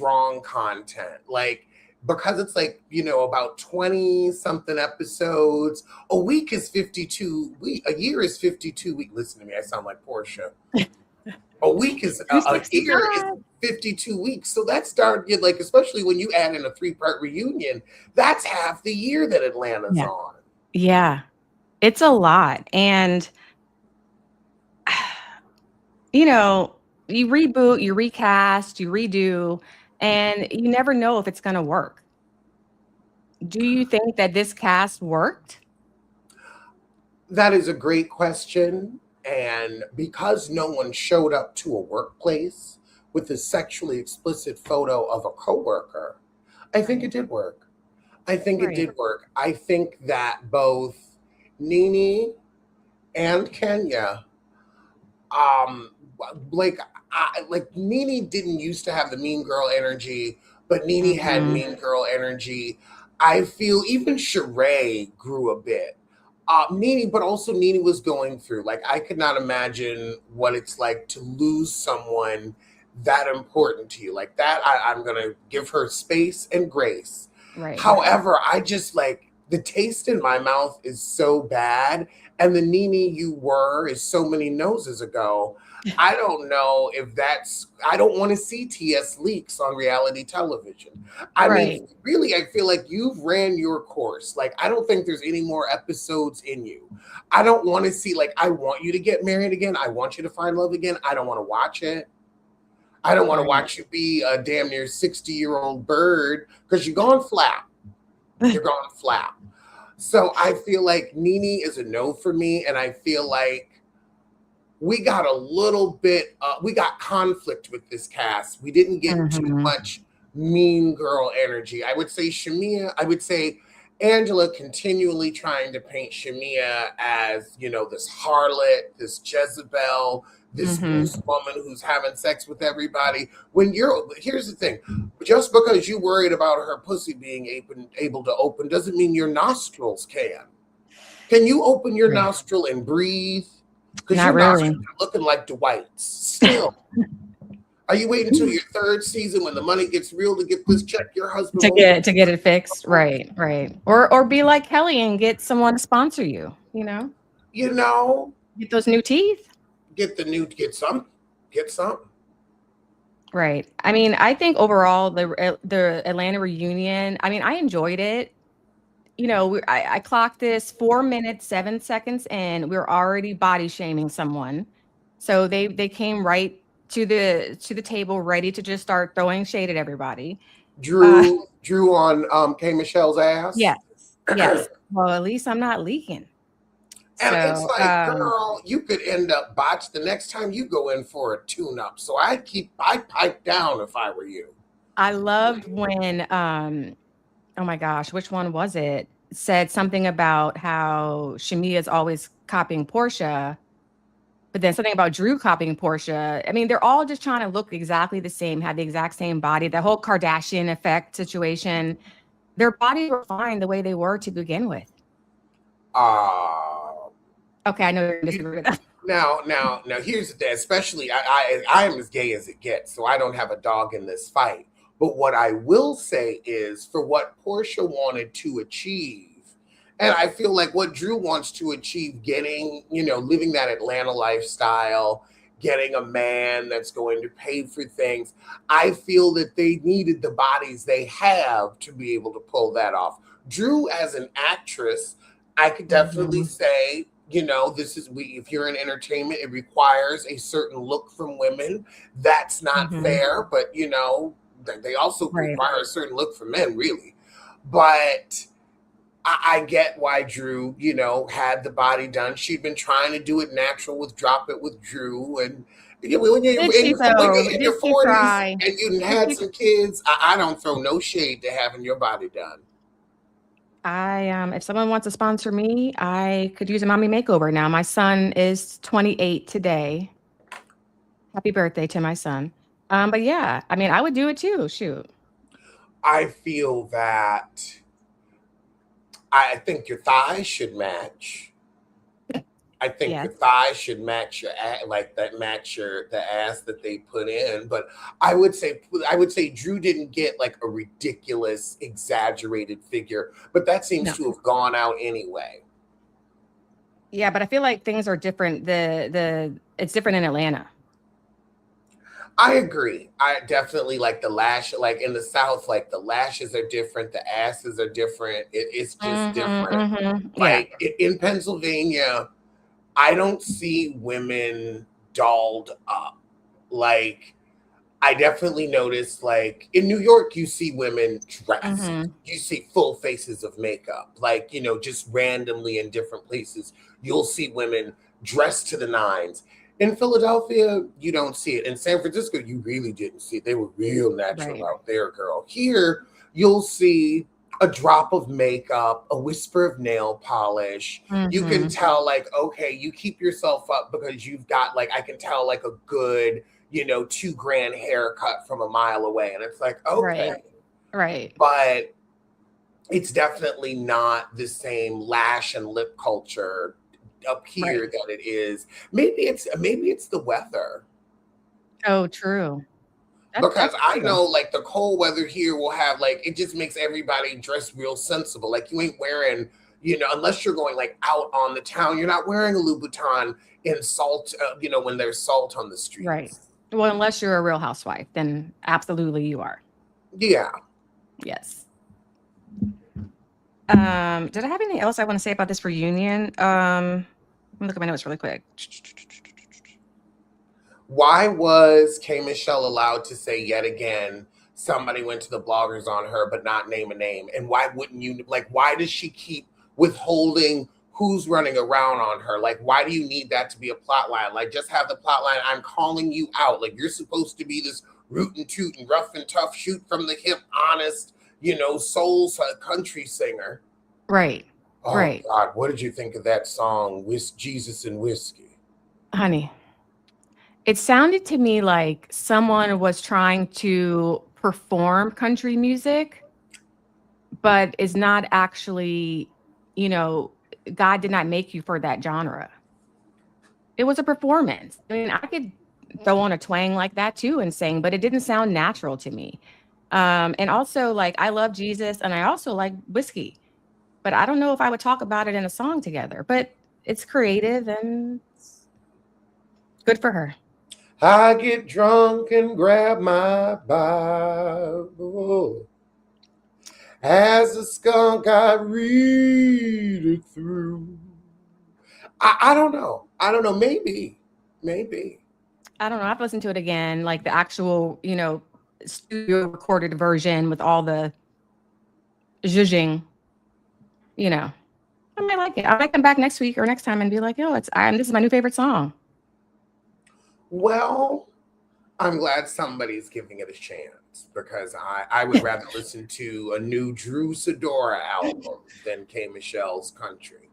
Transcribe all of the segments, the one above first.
strong content. Like, because it's like, about 20 something episodes. A week is 52 week. A year is 52 weeks. Listen to me. I sound like Portia. A week is a year is 365. 52 weeks. So that's starting, like, especially when you add in a 3-part reunion, that's half the year that Atlanta's Yeah. on. Yeah. It's a lot. And, you reboot, you recast, you redo, and you never know if it's going to work. Do you think that this cast worked? That is a great question. And because no one showed up to a workplace with a sexually explicit photo of a coworker, I think it Right. did work. I think it Right. did work. I think that both Nene and Kenya, um, like, Nene didn't used to have the mean girl energy, but Nene had Mhm. mean girl energy. I feel even Sheree grew a bit. Nene, but also Nene was going through. Like, I could not imagine what it's like to lose someone that important to you. Like that, I'm gonna give her space and grace. Right. However, I just like the taste in my mouth is so bad, and the Nene you were is so many noses ago. I don't know if that's. I don't want to see TS leaks on reality television. I mean, Right. really, I feel like you've ran your course. Like, I don't think there's any more episodes in you. I don't want to see, like, I want you to get married again. I want you to find love again. I don't want to watch it. I don't want to Right. watch you be a damn near 60-year-old bird because you're going flat. You're going flat. So I feel like Nene is a no for me. And I feel like we got a little bit, we got conflict with this cast. We didn't get too Mhm. much mean girl energy. I would say Shamia, I would say Angela continually trying to paint Shamia as, this harlot, this Jezebel, this Mhm. woman who's having sex with everybody. Here's the thing, just because you're worried about her pussy being able to open doesn't mean your nostrils can. Can you open your Right. nostril and breathe? Because Not your really. nostrils are looking like Dwight's still. Are you waiting until your third season when the money gets real to get this check? Your husband To won't be. get it fixed. Right. Right. Or be like Kelly and get someone to sponsor you. You know, Get those new teeth. get some. Right. I mean, I think overall the Atlanta reunion, I mean, I enjoyed it. I clocked this 4 minutes, 7 seconds in. We're already body shaming someone. So they came right to the table ready to just start throwing shade at everybody. Uh Drew on K Michelle's ass. yes. Yes. Well, at least I'm not leaking. And it's So, like, girl, you could end up botched the next time you go in for a tune-up. So I pipe down if I were you. I loved when oh my gosh, which one was it? Said something about how Shamia is always copying Portia, but then something about Drew copying Portia. I mean, they're all just trying to look exactly the same, have the exact same body. The whole Kardashian effect situation. Their bodies were fine the way they were to begin with. Uh Okay, I know you're gonna you, disagree with that. now, here's the thing. Especially, I am as gay as it gets, so I don't have a dog in this fight. But what I will say is, for what Portia wanted to achieve, and I feel like what Drew wants to achieve, getting, living that Atlanta lifestyle, getting a man that's going to pay for things. I feel that they needed the bodies they have to be able to pull that off. Drew, as an actress, I could definitely Mhm. say, this is if you're in entertainment, it requires a certain look from women. That's not Mhm. fair, but they also Right. require a certain look from men, really. But I get why Drew, had the body done. She'd been trying to do it natural with Drop It with Drew, and when Did you're she though? in Did your she 40s try? and you Did had she some kids, I don't throw no shade to having your body done. if someone wants to sponsor me, I could use a mommy makeover now. My son is 28 today. Happy birthday to my son. But yeah, I mean, I would do it too. Shoot. I feel that I think your thighs should match. I think Yes. your thighs should match your like that match your the ass that they put in. But I would say Drew didn't get like a ridiculous, exaggerated figure, but that seems No. to have gone out anyway. Yeah, but I feel like things are different. It's different in Atlanta. I agree. I definitely like the lash, like in the South, like the lashes are different, the asses are different. It's just different. Yeah. Like in Pennsylvania, I don't see women dolled up. Like I definitely noticed, like in New York, you see women dressed. Hmm. You see full faces of makeup, like, just randomly in different places. You'll see women dressed to the nines. In Philadelphia, you don't see it. In San Francisco, you really didn't see it. They were real natural Right. out there, girl. Here, you'll see a drop of makeup, a whisper of nail polish. You can Hmm. tell, like, okay, you keep yourself up because you've got, like, I can tell, like, a good 2 grand haircut from a mile away. And it's like, Right. okay. Right. But it's definitely not the same lash and lip culture up here Right. that it is. Maybe it's the weather. Oh, true. Because That's I true. know like the cold weather here will have like it just makes everybody dress real sensible. Like you ain't wearing, unless you're going like out on the town, you're not wearing a Louboutin in salt, when there's salt on the Right. streets. Well, unless you're a real housewife, then absolutely you are. Yeah. Yes. Did I have anything else I want to say about this reunion? Let me look at my notes really quick. Why was K Michelle allowed to say yet again somebody went to the bloggers on her but not name a name? And why wouldn't you like why does she keep withholding who's running around on her? Like why do you need that to be a plot line? Like just have the plot line, I'm calling you out. Like you're supposed to be this root and toot and rough and tough, shoot from the hip, honest, soul country singer. Right. Oh Right. God, what did you think of that song, Jesus and Whiskey? Honey, it sounded to me like someone was trying to perform country music, but is not actually, you know, God did not make you for that genre. It was a performance. I mean, I could throw on a twang like that too and sing, but it didn't sound natural to me. And also, like, I love Jesus and I also like whiskey, but I don't know if I would talk about it in a song together. But it's creative and it's good for her. I get drunk and grab my Bible. As a skunk, I read it through. I don't know. I don't know. Maybe. Maybe. I don't know. I've listened to it again, like the actual, studio recorded version with all the zhuzhing, you know. I might like it. I might come back next week or next time and be like, yo, this is my new favorite song. Well, I'm glad somebody's giving it a chance because I would rather listen to a new Drew Sidora album than K Michelle's Country.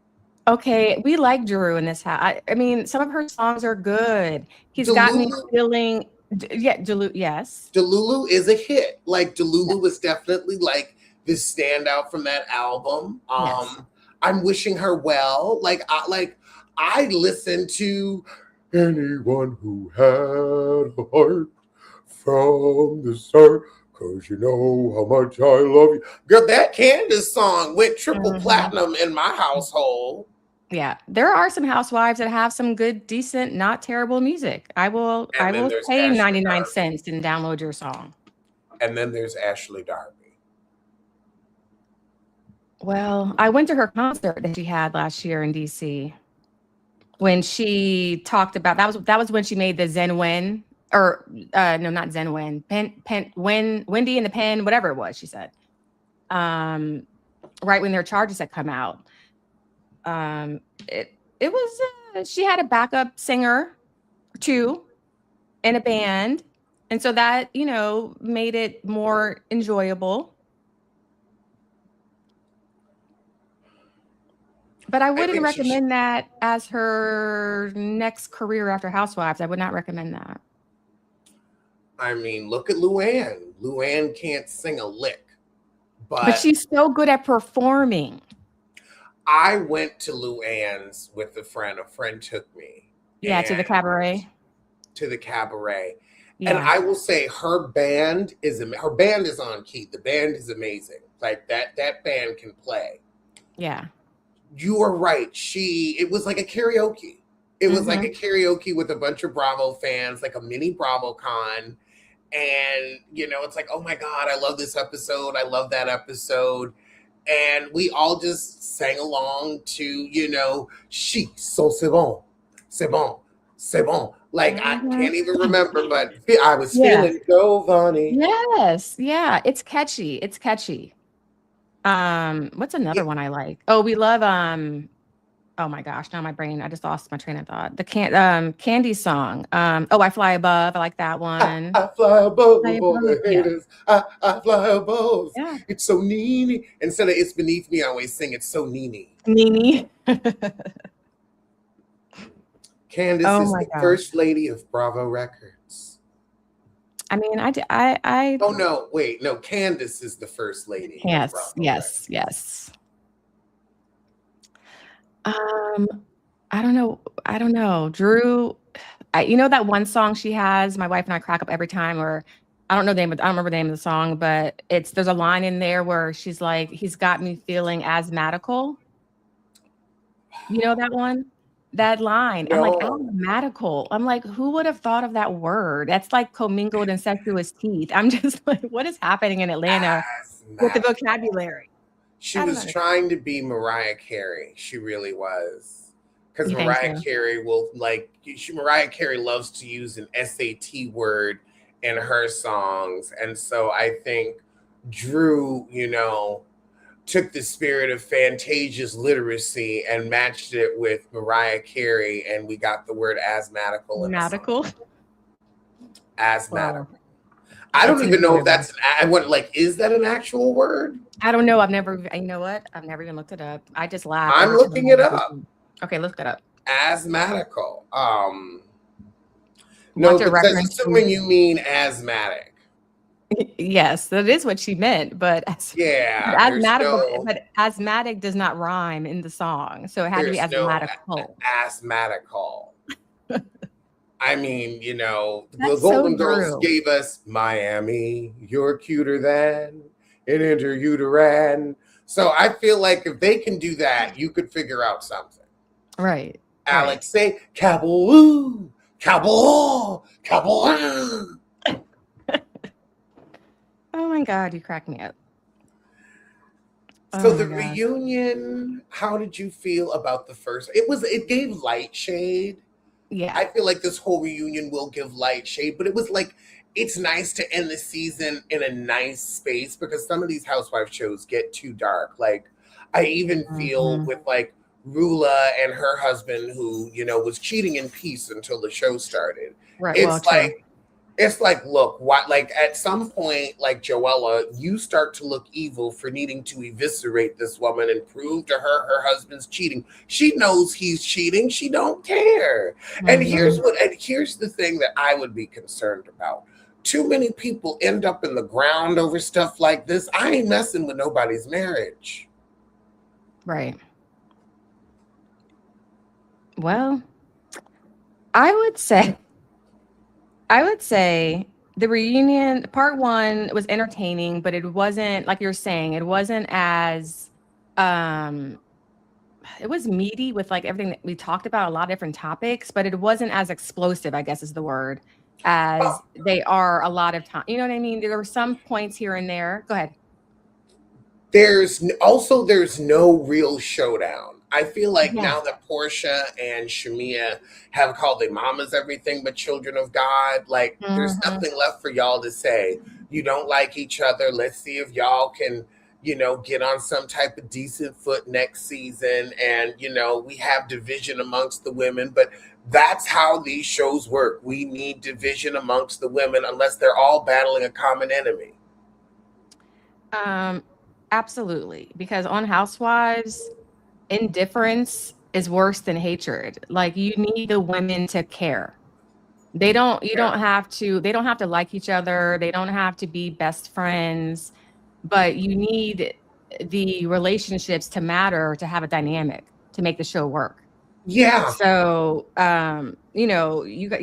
Okay, we like Drew in this house. I mean, some of her songs are good. He's got me Delulu, feeling, yeah, yes. Delulu is a hit. Like Delulu Yes. was definitely like this standout from that album. Yes. I'm wishing her well. I listened to anyone who had a heart from the start. Cause you know how much I love you. Girl, that Candace song went triple Mhm. platinum in my household. Yeah, there are some housewives that have some good, decent, not terrible music. I will And I then will there's pay Ashley 99 Darby. cents and download your song. And then there's Ashley Darby. Well, I went to her concert that she had last year in DC when she talked about that was when she made the Zen Wen or no, not Zen Wen, Wendy and the Pen, whatever it was, she said. Um, right when their charges had come out. Um, it was she had a backup singer too in a band. And so that, made it more enjoyable. But I I wouldn't think she should. recommend that as her next career after Housewives. I would not recommend that. I mean, look at Luann. Luann can't sing a lick. But But she's so good at performing. I went to Luann's with a friend. A friend took me Yeah, to the and cabaret. to the cabaret. And Yeah, I will say her band is on key. The band is amazing. Like that band can play. yeah. You are right. It was like a karaoke. It was like a Mhm. karaoke with a bunch of Bravo fans, like a mini BravoCon. And, it's like, oh my God, I love this episode. I love that episode. And we all just sang along to, She, so c'est bon, c'est bon. Like, I Mhm. can't even remember, but I was Yeah. feeling Giovanni. Yes. Yeah, it's catchy. It's catchy. What's Yeah. another one I like? Oh, we love oh my gosh, now my brain, I just lost my train of thought. The Candy song. Oh, I Fly Above. I like that one. I fly above Fly all Above. the Yeah. haters. I fly above. Yeah. It's so needy. Instead of it's beneath me, I always sing it's so needy. Nini. Candace Oh is my the gosh. first lady of Bravo Records. I mean, I Oh no, wait, no, Candace is the first lady of yes, Bravo yes, Records. yes. Um, I don't know. I don't know. Drew, you know that one song she has, my wife and I crack up every time, or I don't know the name, I don't remember the name of the song, but there's a line in there where she's like, he's got me feeling asthmatical. You know that one? That line. I'm like, No, asthmatical. I'm like, who would have thought of that word? That's like commingled incestuous teeth. I'm just like, what is happening in Atlanta with the asthmatical. vocabulary? She I don't was understand. trying to be Mariah Carey. She really was. Because You think Mariah so? Carey Mariah Carey loves to use an SAT word in her songs. And so I think Drew, took the spirit of Fantasia's literacy and matched it with Mariah Carey, and we got the word asthmatical in a song. Medical. Asthmatical. Well, I it's don't an even know if enjoyable. that's I want like is that an actual word? I don't know. I've never, you know what? I've never even looked it up. I just laugh I'm every time looking I it hear up. something. Okay, look that up. Asthmatical. No, Want to because reference assuming you mean asthmatic. yes, that is what she meant, but Yeah, there's no but asthmatic does not rhyme in the song, so it had to be there's no asthmatical. asthmatical. I mean, the That's so Golden Girls Drew. gave us Miami, you're cuter than an interuterine. So I feel like if they can do that, you could figure out something. Right, right. Alex, say Kaboo, Kaboo, Kaboo. Oh my god, you crack me up. So Oh my the gosh. reunion, how did you feel about the first? It gave light shade. Yeah. I feel like this whole reunion will give light shade, but it was like it's nice to end the season in a nice space because some of these housewife shows get too dark. Like I even feel Mhm. with like Rula and her husband who, was cheating in peace until the show started. Right, well, It's true. like look, what like at some point, like Joella, you start to look evil for needing to eviscerate this woman and prove to her husband's cheating. She knows he's cheating. She don't care. And Mhm. here's the thing that I would be concerned about. Too many people end up in the ground over stuff like this. I ain't messing with nobody's marriage. Right. Well, I would say I would say the reunion part 1 was entertaining, but it wasn't like you're saying, it wasn't as um it was meaty with like everything that we talked about, a lot of different topics, but it wasn't as explosive, I guess is the word, as they are a lot of time. You know what I mean? There were some points here and there. Go ahead. There's no real showdown. I feel like Yeah. now that Portia and Shamia have called their mamas everything but children of God, like there's Mhm. nothing left for y'all to say. You don't like each other. Let's see if y'all can, get on some type of decent foot next season. And, we have division amongst the women, but that's how these shows work. We need division amongst the women unless they're all battling a common enemy. Um, absolutely. Because on Housewives, indifference is worse than hatred. Like you need the women to care. Yeah. They don't have to like each other. They don't have to be best friends, but you need the relationships to matter, to have a dynamic, to make the show work. Yeah. So, you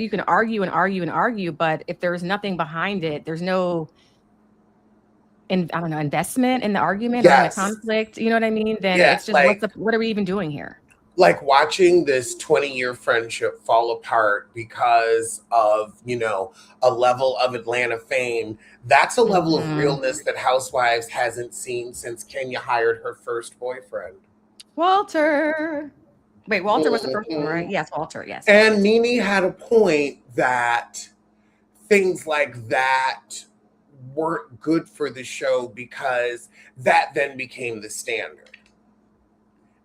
can argue and argue and argue, but if there's nothing behind it, there's no, I don't know, investment in the argument or in the Yes. conflict. You know what I mean? Then Yeah. it's just, what are we even doing here? Like watching this 20-year friendship fall apart because of, a level of Atlanta fame. That's a level of Mhm. realness that Housewives hasn't seen since Kenya hired her first boyfriend. Walter. Wait, Walter was the first one, right? Mhm. Yes, Walter. Yes, yes, And yes. Nene had a point that things like that weren't good for the show because that then became the standard.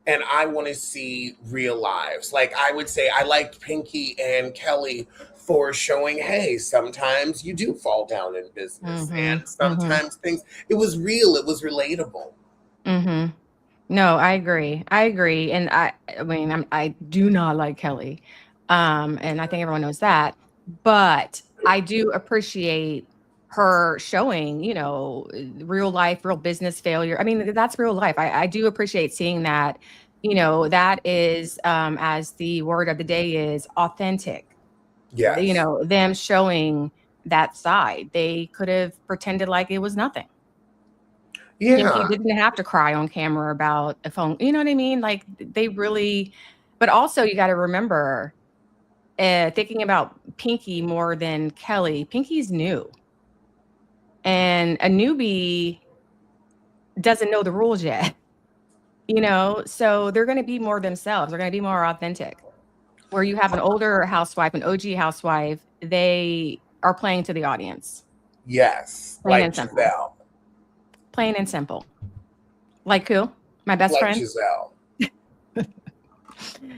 And I want to see real lives. Like I would say, I liked Pinky and Kelly for showing, hey, sometimes you do fall down in business, Mhm. and Mhm. sometimes things. It was real. It was relatable. Mhm. No, I agree. I agree, and I mean, I do not like Kelly, and I think everyone knows that. But I do appreciate her showing, real life, real business failure. I mean, that's real life. I do appreciate seeing that. That is, as the word of the day is, authentic. Yes. Them showing that side. They could have pretended like it was nothing. Pinky Yeah. didn't have to cry on camera about a phone, you know what I mean? Like, they really, but also you gotta remember, thinking about Pinky more than Kelly, Pinky's new, and a newbie doesn't know the rules yet, So they're gonna be more themselves, they're gonna be more authentic. Where you have an older housewife, an OG housewife, they are playing to the audience, Yes. plain Like and simple. Giselle. Plain and simple. Like who? My best Like friend? Giselle.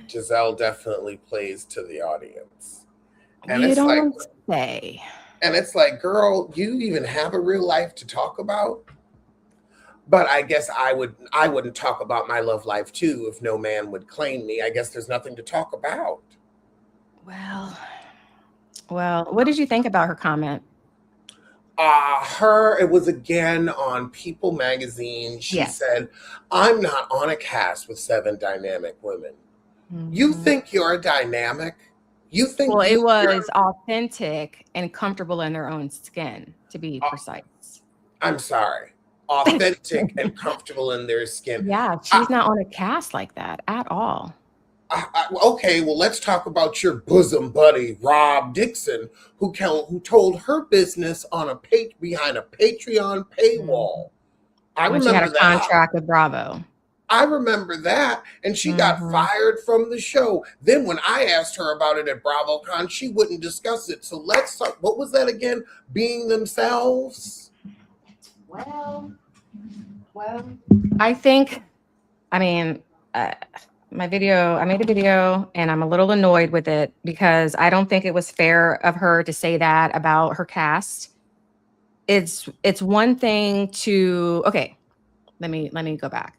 Giselle definitely plays to the audience. And You it's like, don't say. girl, you even have a real life to talk about? But I guess I wouldn't talk about my love life too if no man would claim me. I guess there's nothing to talk about. Well, what did you think about her comment? Her, it was again on People magazine. She Yes. said, I'm not on a cast with 7 dynamic women. You Mhm. think you're dynamic? You Well, think it you're was authentic and comfortable in their own skin, to be uh, precise. I'm sorry, authentic and comfortable in their skin. Yeah, I, she's not on a cast like that at all. okay, well, let's talk about your bosom buddy, Rob Dixon, who told her business on behind a Patreon Mhm. paywall. I When she had remember a that. contract with Bravo. I remember that. And she got Mhm. fired from the show. Then when I asked her about it at BravoCon, she wouldn't discuss it. So let's talk. What was that again? Being themselves? Well, I think, I mean, uh, I made a video and I'm a little annoyed with it because I don't think it was fair of her to say that about her cast. It's one thing to, okay, let me go back.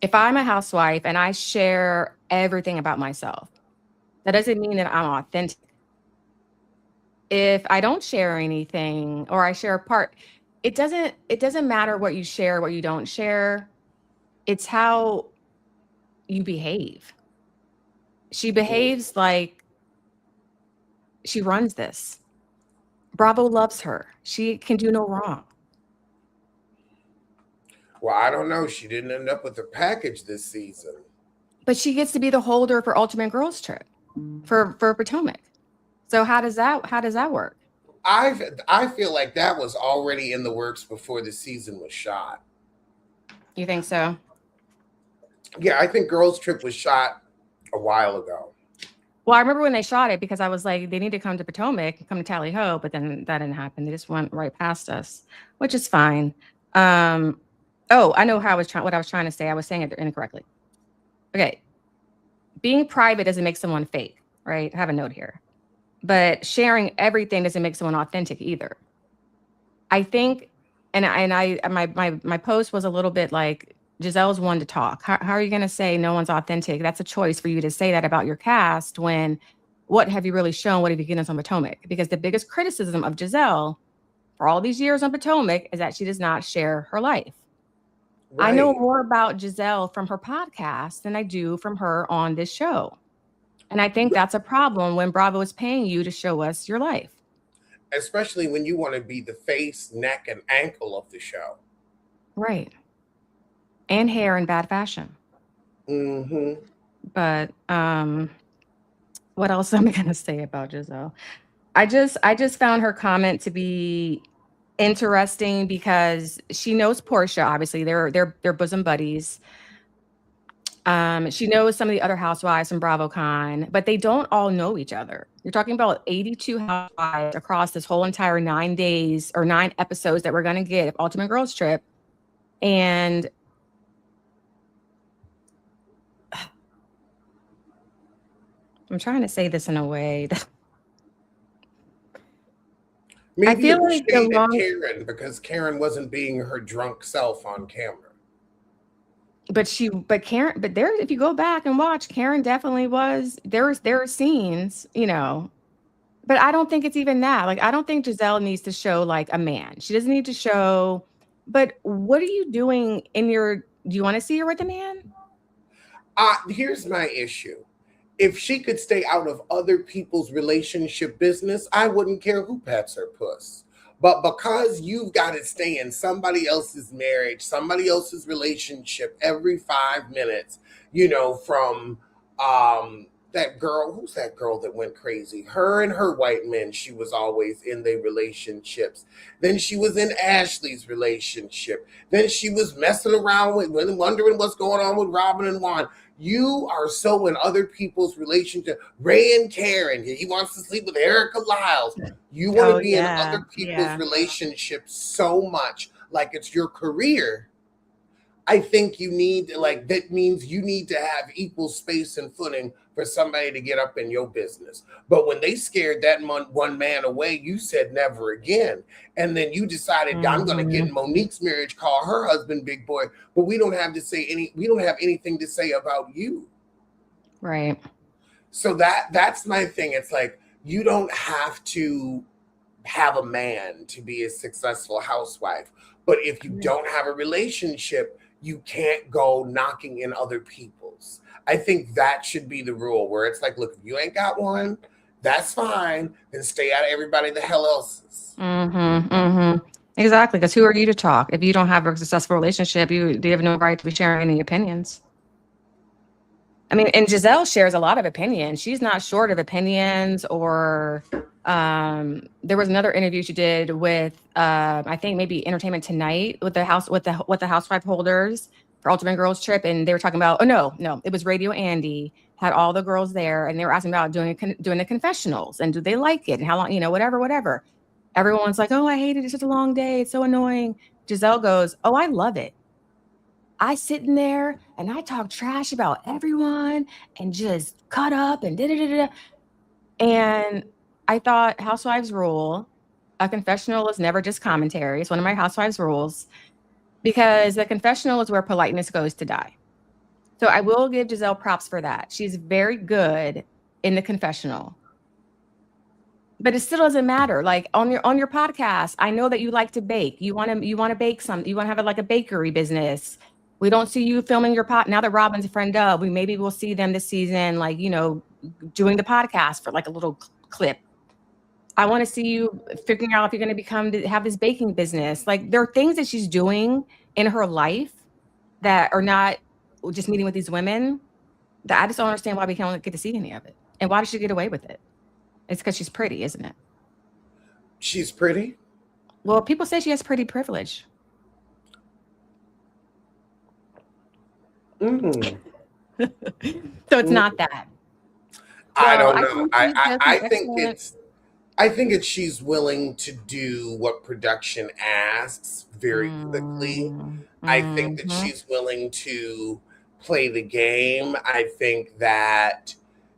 If I'm a housewife and I share everything about myself, that doesn't mean that I'm authentic. If I don't share anything or I share a part, it doesn't matter what you share, what you don't share. It's how you behave. She behaves like she runs this. Bravo loves her. She can do no wrong. Well, I don't know. She didn't end up with a package this season. But she gets to be the holder for Ultimate Girls Trip for Potomac. So how does that work? I feel like that was already in the works before the season was shot. You think so? Yeah, I think Girls Trip was shot a while ago. Well, I remember when they shot it because I was like, they need to come to Potomac, come to Tally Ho, but then that didn't happen. They just went right past us, which is fine. Um, oh, I know what I was trying to say. I was saying it incorrectly. Okay, being private doesn't make someone fake, right? I have a note here, but sharing everything doesn't make someone authentic either. I think, my post was a little bit like, Giselle's one to talk. How are you going to say no one's authentic? That's a choice for you to say that about your cast when what have you really shown? What have you given us on Potomac? Because the biggest criticism of Giselle for all these years on Potomac is that she does not share her life. I know Right. more about Giselle from her podcast than I do from her on this show. And I think that's a problem when Bravo is paying you to show us your life. Especially when you want to be the face, neck, and ankle of the show. Right. And hair in bad fashion. Mm-hmm. But what else am I gonna say about Giselle? I just found her comment to be interesting because she knows Portia, obviously. They're bosom buddies. She knows some of the other housewives from BravoCon, but they don't all know each other. You're talking about 82 housewives across this whole entire 9 days or 9 episodes that we're gonna get of Ultimate Girls Trip. And I'm trying to say this in a way that I Maybe feel it was like the shade at long Karen because Karen wasn't being her drunk self on camera. but Karen, but there, if you go back and watch, Karen definitely was there are scenes, but I don't think it's even that. Like, I don't think Giselle needs to show like a man. She doesn't need to show, but what are you doing do you want to see her with a man? Here's my issue. If she could stay out of other people's relationship business, I wouldn't care who pets her puss. But because you've got to stay in somebody else's marriage, somebody else's relationship every 5 minutes, from that girl, who's that girl that went crazy? Her and her white men, she was always in their relationships. Then she was in Ashley's relationship. Then she was messing around with, wondering what's going on with Robin and Juan. You are so in other people's relationship. Ray and Karen, he wants to sleep with Erica Lyles. You want to Oh be in yeah, other people's yeah. relationships so much, like it's your career. I think you need, like, that means you need to have equal space and footing for somebody to get up in your business. But when they scared that one man away, you said never again. And then you decided, I'm going to get Mhm. in Monique's marriage, call her husband big boy, but we don't have anything to say about you. Right. So that's my thing. It's like you don't have to have a man to be a successful housewife. But if you Correct. don't have a relationship, you can't go knocking in other people's. I think that should be the rule where it's like, look, if you ain't got one, that's fine. Then stay out of everybody the hell else's. Mhm, mhm. Exactly, because who are you to talk? If you don't have a successful relationship, you have no right to be sharing any opinions. I mean, and Giselle shares a lot of opinions. She's not short of opinions or there was another interview she did with I think maybe Entertainment Tonight with the housewife holders for Ultimate Girls Trip, and they were talking about, oh no, it was Radio Andy had all the girls there, and they were asking about doing the confessionals and do they like it and how long, whatever. Everyone's like, oh, I hate it. It's such a long day. It's so annoying. Giselle goes, oh, I love it. I sit in there and I talk trash about everyone and just cut up and da da da da. And I thought housewives rule, a confessional is never just commentary. It's one of my housewives rules because the confessional is where politeness goes to die. So I will give Giselle props for that. She's very good in the confessional. But it still doesn't matter. Like on your podcast, I know that you like to bake. You want to bake some. You want to have like a bakery business. We don't see you filming your pot now that Robin's a friend of. Maybe we'll see them this season, like doing the podcast for like a little clip. I want to see you figuring out if you're going to have this baking business. Like there are things that she's doing in her life that are not just meeting with these women. That I just don't understand why we can't get to see any of it. And why does she get away with it? It's because she's pretty, isn't it? She's pretty. Well, people say she has pretty privilege. Mm. So it's not that. I Well, don't I know. think she does I an think excellent. it's she's willing to do what production asks very quickly. I think that Mhm. she's willing to play the game. I think that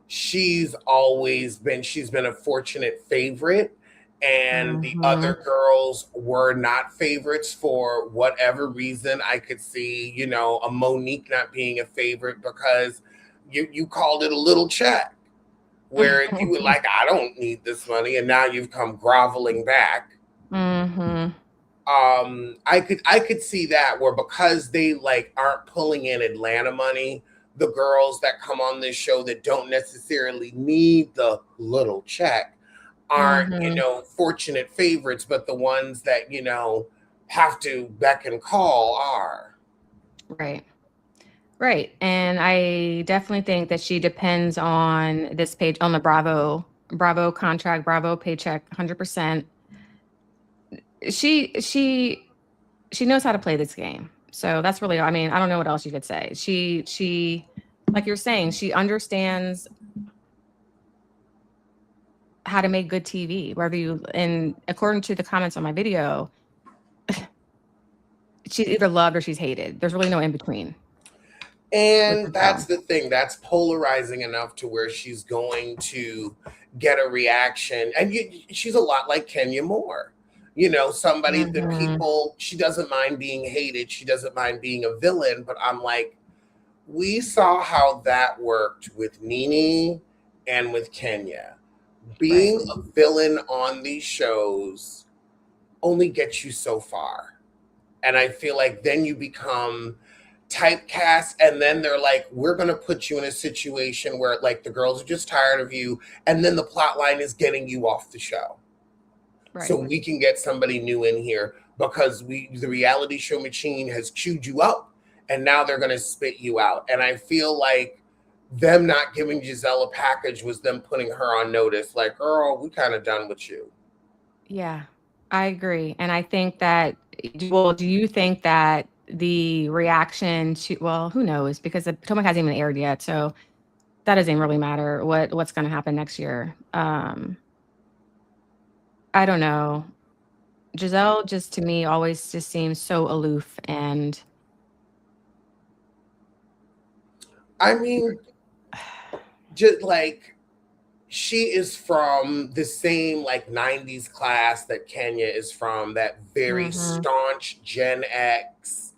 she's been a fortunate favorite, and the Mhm. other girls were not favorites for whatever reason. I could see, a Monique not being a favorite because you called it a little check where you were like, I don't need this money, and now you've come groveling back. Mhm. I could see that where because they like aren't pulling in Atlanta money, the girls that come on this show that don't necessarily need the little check aren't, Mhm. fortunate favorites, but the ones that, have to beck and call are. Right. Right. And I definitely think that she depends on this page on the Bravo contract, Bravo paycheck 100%. She knows how to play this game. So that's really, I mean, I don't know what else you could say. She like you're saying, she understands how to make good TV, whether you, and according to the comments on my video, she's either loved or she's hated. There's really no in between with And the that's show. the thing. That's polarizing enough to where she's going to get a reaction. And she's a lot like Kenya Moore. Somebody that Mhm. she doesn't mind being hated. She doesn't mind being a villain. But I'm like, we saw how that worked with Nene and with Kenya. Right. Being a villain on these shows only gets you so far. And I feel like then you become typecast, and then they're like, we're going to put you in a situation where like the girls are just tired of you, and then the plot line is getting you off the show so Right. we can get somebody new in here because the reality show machine has chewed you up, and now they're going to spit you out. And I feel like them not giving Giselle a package was them putting her on notice, like, girl, we kind of done with you. Yeah, I agree. And I think that, well, do you think that the reaction to, well, who knows? Because the Potomac hasn't even aired yet. So that doesn't really matter what's going to happen next year. I don't know. Giselle just to me always just seems so aloof and I mean, just like she is from the same like 90s class that Kenya is from, that very mhm, staunch Gen X,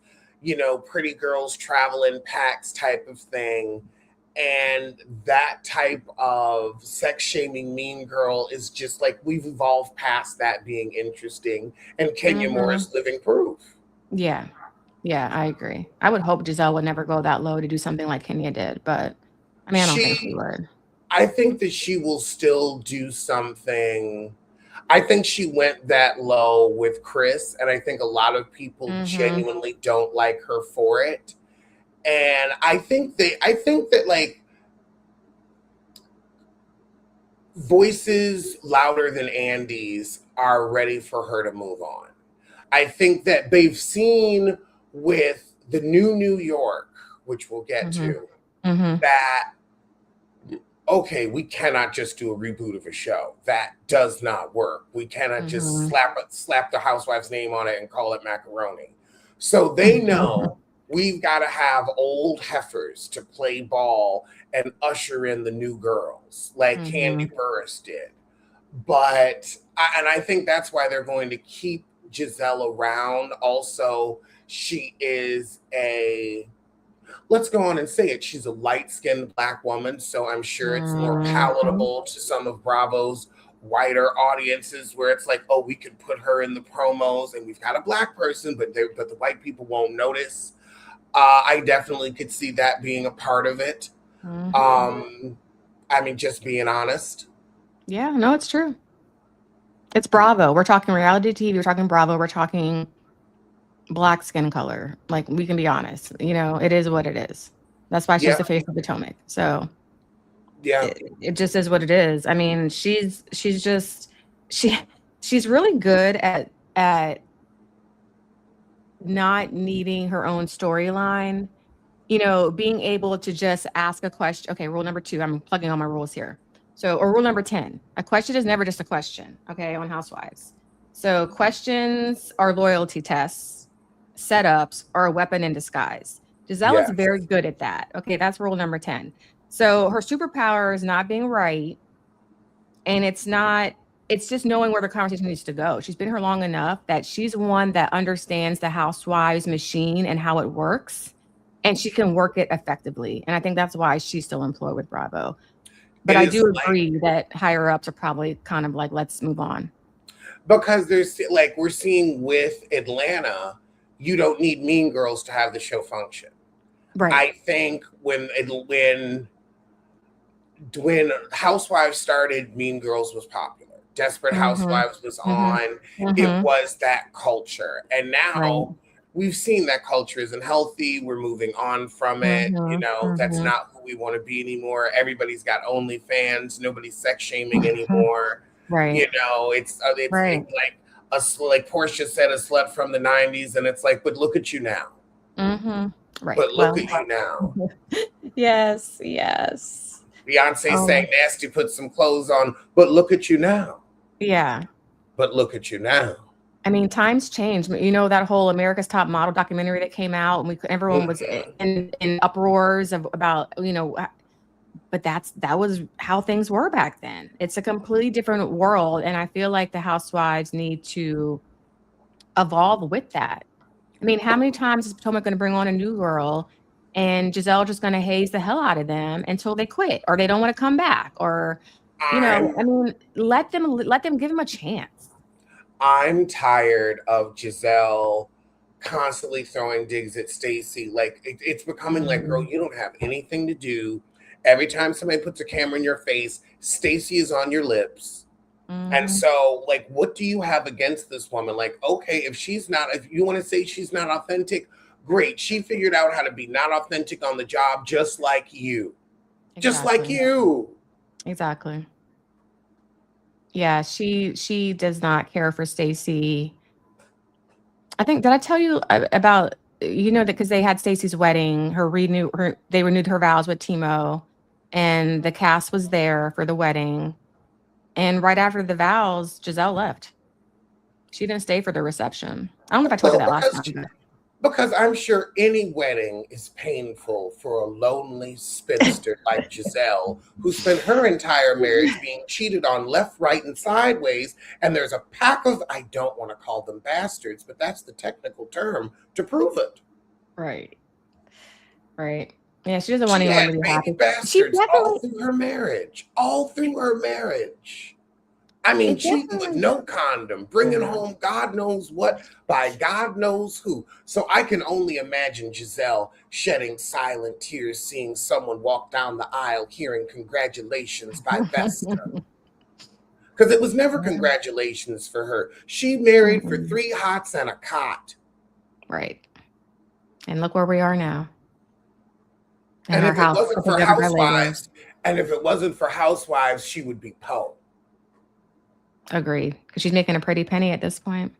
pretty girls travel in packs type of thing. And that type of sex shaming mean girl is just like we've evolved past that being interesting. And Kenya Moore mhm. is living proof. Yeah. Yeah, I agree. I would hope Giselle would never go that low to do something like Kenya did, but I mean, I don't think she She, would. I think that she will still do something. I think she went that low with Chris, and I think a lot of people Mhm. genuinely don't like her for it. And I think that like voices louder than Andy's are ready for her to move on. I think that they've seen with the New York, which we'll get Mhm. to, Mhm. that okay, we cannot just do a reboot of a show. That does not work. We cannot just Mhm. slap the housewife's name on it and call it macaroni. So they know we've got to have old heifers to play ball and usher in the new girls, like Candy Mhm. Burris did. And I think that's why they're going to keep Giselle around. Also, she is a, let's go on and say it. She's a light skinned black woman, so I'm sure it's more Mhm. palatable to some of Bravo's wider audiences where it's like, oh, we could put her in the promos and we've got a black person, but the white people won't notice. I definitely could see that being a part of it. Mhm. Um, I mean, just being honest. Yeah, no, it's true. It's Bravo. We're talking reality TV, we're talking Bravo, we're talking black skin color. Like, we can be honest, it is what it is. That's why she's Yeah, the face of Potomac. So yeah. it just is what it is. I mean, she's just she she's really good at not needing her own storyline, being able to just ask a question. Okay, rule number 2, I'm plugging all my rules here. So, or rule number 10, a question is never just a question, okay, on Housewives. So, questions are loyalty tests, setups are a weapon in disguise. Giselle is Yes. very good at that. Okay, that's rule number 10. So, her superpower is not being right, and it's just knowing where the conversation needs to go. She's been here long enough that she's one that understands the housewives machine and how it works, and she can work it effectively. And I think that's why she's still employed with Bravo. But It I is do like agree that higher ups are probably kind of like, let's move on. because there's like we're seeing with Atlanta, you don't need Mean Girls to have the show function. Right. I think when Housewives started, Mean Girls was popular. Desperate Mhm. Housewives was Mhm. on. It Mhm. was that culture. And Right. now we've seen that culture isn't healthy. We're moving on from it. Mhm. That's Mhm. not who we want to be anymore. Everybody's got OnlyFans. Nobody's sex shaming anymore. Right. It's Right. like like Portia said, a slut from the '90s, and it's like, but look at you now. Mhm. Right. But look Well. at you now. Yes. Yes. Beyonce Um. sang Nasty, put some clothes on, but look at you now. Yeah. But look at you now. I mean, times change. You know that whole America's Top Model documentary that came out, and everyone was Mhm. in uproars about but that was how things were back then. It's a completely different world, and I feel like the housewives need to evolve with that. I mean, how many times is Potomac going to bring on a new girl, and Giselle just going to haze the hell out of them until they quit or they don't want to come back, or I I'm mean, let them give them a chance. I'm tired of Giselle constantly throwing digs at Stacy. Like it's becoming like, girl, Mhm. you don't have anything to do. Every time somebody puts a camera in your face, Stacy is on your lips. And Mhm. so, like, what do you have against this woman? Like, okay, if you want to say she's not authentic, great. She figured out how to be not authentic on the job, just like you. Just like Exactly. you. Exactly. Yeah, she does not care for Stacy. I think did I tell you about that because they had Stacy's wedding, they renewed her vows with Timo, and the cast was there for the wedding. And right after the vows, Giselle left. She didn't stay for the reception. I don't know if I told you Well, that last time, but because I'm sure any wedding is painful for a lonely spinster like Giselle, who spent her entire marriage being cheated on left, right, and sideways. And there's a pack of, I don't want to call them bastards, but that's the technical term to prove it. right, right. Yeah, she doesn't want She anyone had to be baby happy. She bastards all definitely, through her marriage, all through her marriage. I mean, it cheating with definitely, no condom, bringing yeah. home God knows what by God knows who. So I can only imagine Giselle shedding silent tears seeing someone walk down the aisle hearing congratulations by Vesta. Because it was never congratulations for her. She married for Mm-mm. 3 hots and a cot. Right. And look where we are now in And her if it house wasn't put for together by Legos. housewives, and if it wasn't for housewives, she would be Poe. Agreed. Because she's making a pretty penny at this point.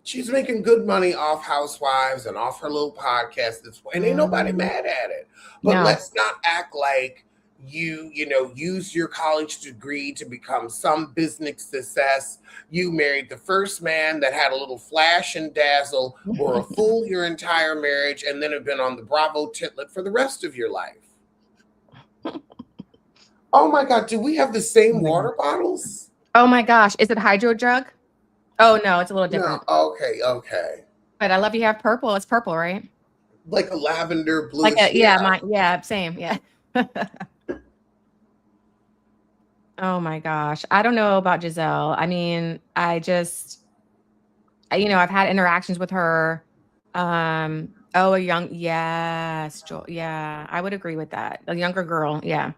She's making good money off Housewives and off her little podcast. And ain't nobody Mhm. mad at it. But No. let's not act like use your college degree to become some business success. You married the first man that had a little flash and dazzle, were a fool your entire marriage, and then have been on the Bravo titlet for the rest of your life. Oh my God, do we have the Oh same my god. water bottles? Oh my gosh. Is it hydro drug? Oh no, it's a little No, different. okay, okay. But I love you have purple. It's purple, right? Like a lavender Like bluish, yeah. yeah, same. Yeah. Oh my gosh. I don't know about Giselle. I mean, I've had interactions with her. Oh, a young, yes, yeah, I would agree with that. A younger girl, yeah.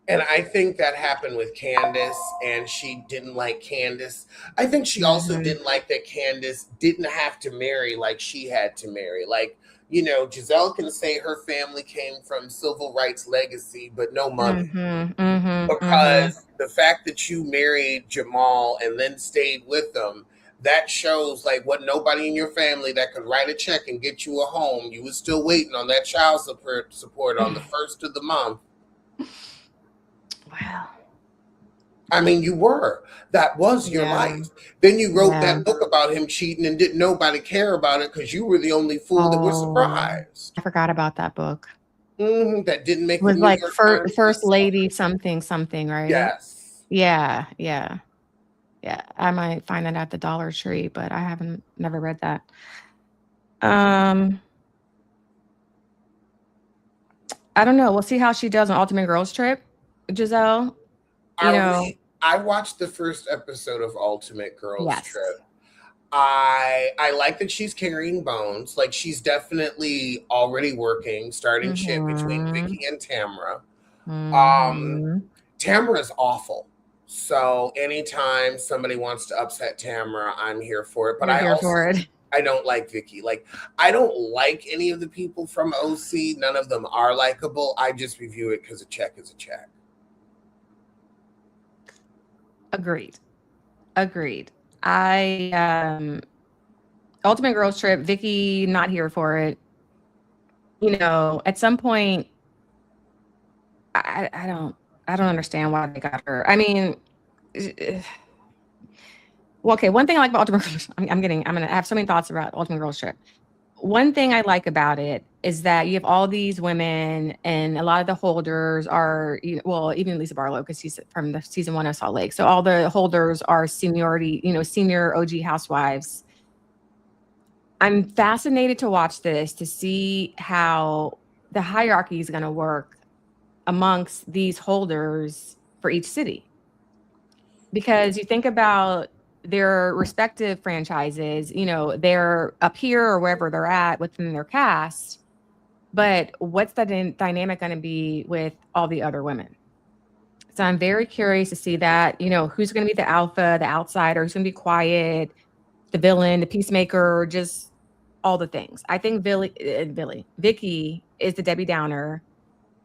And I think that happened with Candace, and she didn't like Candace. I think she also Mhm. didn't like that Candace didn't have to marry like she had to marry. Like, Giselle can say her family came from civil rights legacy, but no money. Mhm. Mhm. Mhm. Because the fact that you married Jamal and then stayed with them, that shows like what nobody in your family that could write a check and get you a home. You was still waiting on that child support on the first of the month. Well, I mean, you were. That was your yeah, life. Then you wrote yeah. that book about him cheating and didn't nobody care about it because you were the only fool that was Oh, surprised. I forgot about that book. That didn't It make the was New like York Times First bestseller. Lady something something, right? Yes. Yeah, yeah, yeah. I might find that at the Dollar Tree, but I haven't never read that. Um, I don't know. We'll see how she does on Ultimate Girls Trip, Giselle. You Are know, we? I watched the first episode of Ultimate Girls Yes. Trip. I like that she's carrying bones. Like she's definitely already working, starting shit between Mhm. Vicky and Tamara. Um, Mhm. Tamara's awful. So anytime somebody wants to upset Tamara, I'm here for it. But You're I here also for it. I don't like Vicky. Like I don't like any of the people from OC. None of them are likable. I just review it because a check is a check. Agreed. Agreed. I Ultimate Girls Trip, Vicky not here for it. At some point, I don't understand why they got her. I mean, well, okay, one thing I like about Ultimate Girls, I'm gonna have so many thoughts about Ultimate Girls Trip. One thing I like about it is that you have all these women, and a lot of the holders are, well, even Lisa Barlow, because she's from the season one of Salt Lake. So all the holders are seniority, senior OG housewives. I'm fascinated to watch this to see how the hierarchy is going to work amongst these holders for each city. Because you think about their respective franchises, they're up here or wherever they're at within their cast, but what's the dynamic going to be with all the other women? So I'm very curious to see that, who's going to be the alpha, the outsider, who's going to be quiet, the villain, the peacemaker, just all the things. I think Vicky is the Debbie Downer,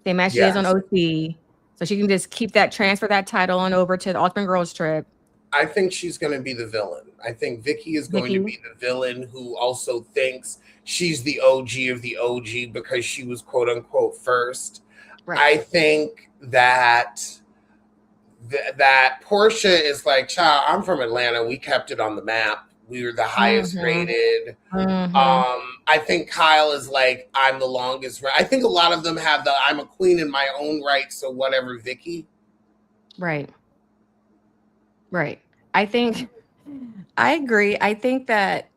same as she is on Yes. OC. So she can just transfer that title on over to the Ultimate Girls Trip. I think she's going to be the villain. I think Vicky is going to Vicky, be the villain who also thinks she's the OG of the OG because she was quote unquote first. right? I think that Portia is like, child, I'm from Atlanta. We kept it on the map. We were the highest Mm-hmm. rated. Mm-hmm. I think Kyle is like, I'm the longest. I think a lot of them have the I'm a queen in my own right, so whatever, Vicky. Right. Right. I think I agree. I think that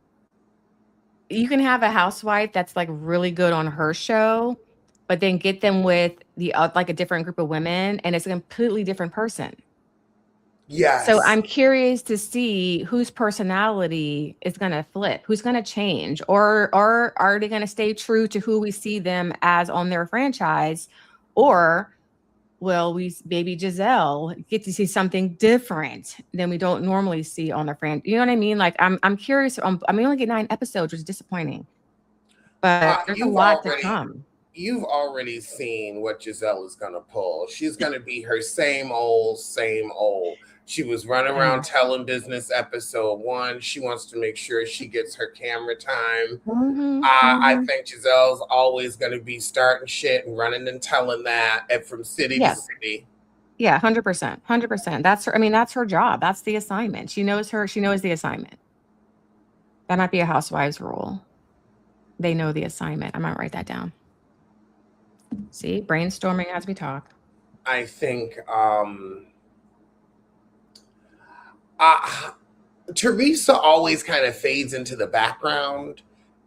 you can have a housewife that's like really good on her show, but then get them with like a different group of women, and it's a completely different person. So Yes. I'm curious to see whose personality is going to flip, who's going to change, or are they going to stay true to who we see them as on their franchise, or will we maybe Giselle get to see something different than we don't normally see on the franchise? You know what I mean? Like I'm curious. I mean, only get 9 episodes, which is disappointing, but there's a You've lot to already come. you've already seen what Giselle is gonna pull. She's gonna be her same old, same old. She was running I around know. telling business episode one. She wants to make sure she gets her camera time. Hmm. I Hmm. think Giselle's always gonna be starting shit and running and telling that from city to Yeah. city. Yeah, 100%. 100%. That's her. I mean, that's her job. That's the assignment. She knows the assignment. That might be a housewife's rule. They know the assignment. I might write that down. See, brainstorming as we talk. I think uh, Teresa always kind of fades into the background